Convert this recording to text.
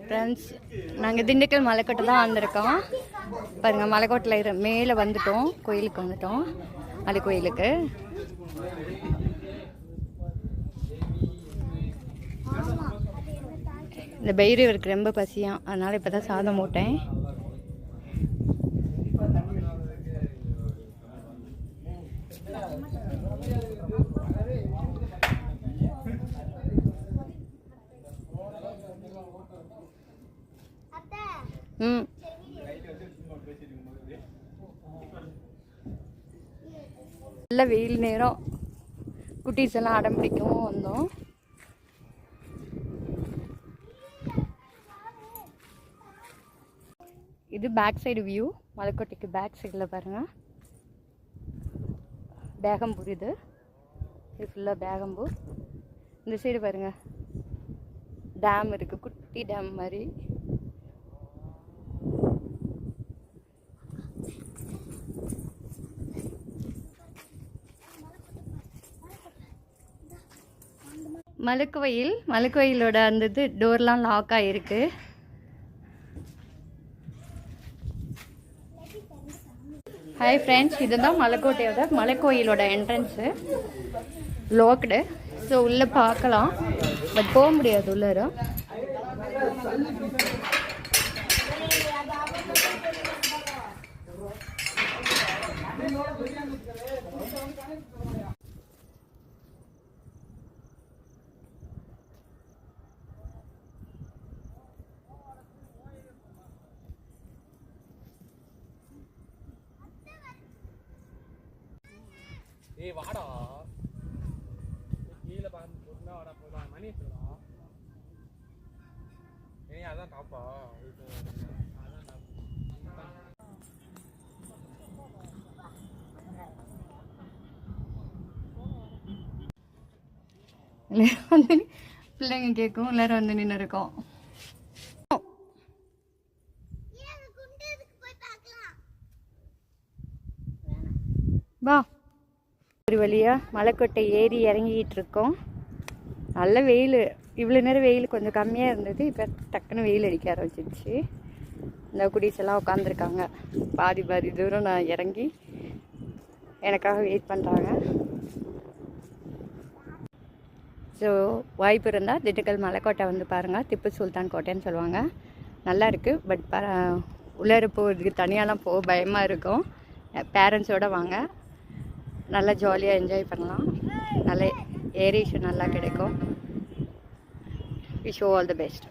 Friends, நாங்கள் திண்டுக்கல் மலைக்கோட்டை தான் வந்திருக்கோம். பாருங்கள், மலைக்கோட்டையில் மேலே வந்துட்டோம். கோயிலுக்கு வந்துட்டோம், மலை கோயிலுக்கு. இந்த பைரவருக்கு ரொம்ப பசியாம், அதனால் இப்போ தான் சாதம் போட்டேன். நல்ல வெயில் நேரம், குட்டீஸ் எல்லாம் அடம் பிடிக்கவும் வந்தோம். இது பேக் சைடு வியூ, மலைக்கோட்டைக்கு பேக் சைடில் பாருங்கள், பேகம்பூர். இது ஃபுல்லாக பேகம்பூர். இந்த சைடு பாருங்கள், டேம் இருக்குது, குட்டி டேம் மாதிரி. மலைக்கோயிலோட அந்த இது டோர்லாம் லாக் ஆகிருக்கு. ஹாய் ஃப்ரெண்ட்ஸ், இதுதான் மலைக்கோயிலோட என்ட்ரன்ஸு. லாக்டு. ஸோ உள்ளே பார்க்கலாம், பட் போக முடியாது உள்ளார. ஏய் வாடா, கீழே பார்த்து வாடா, போதும் மணி இருக்குடா. ஏன் அதான் டாப்பா? வந்து பிள்ளைங்க கேட்கும், எல்லாரும் வந்து நின்று இருக்கோம். வா, ஒரு வழியாக மலைக்கோட்டை ஏறி இறங்கிக்கிட்டு இருக்கோம். நல்ல வெயில். இவ்வளோ நேரம் வெயில் கொஞ்சம் கம்மியாக இருந்தது, இப்போ டக்குன்னு வெயில் அடிக்க ஆரம்பிச்சிடுச்சு. இந்த குடீஸ் எல்லாம் உட்காந்துருக்காங்க. பாதி தூரம் நான் இறங்கி எனக்காக வெயிட் பண்ணுறாங்க. ஸோ வாய்ப்பு இருந்தால் திண்டுக்கல் மலைக்கோட்டை வந்து பாருங்கள். திப்பு சுல்தான் கோட்டைன்னு சொல்லுவாங்க. நல்லா இருக்குது. பட் உள்ளார போகிறதுக்கு தனியாலாம் போக பயமாக இருக்கும். பேரண்ட்ஸோடு வாங்க, நல்லா ஜாலியாக என்ஜாய் பண்ணலாம். நல்ல ஏரியேஷன் நல்லா கிடைக்கும். Wish you all the best.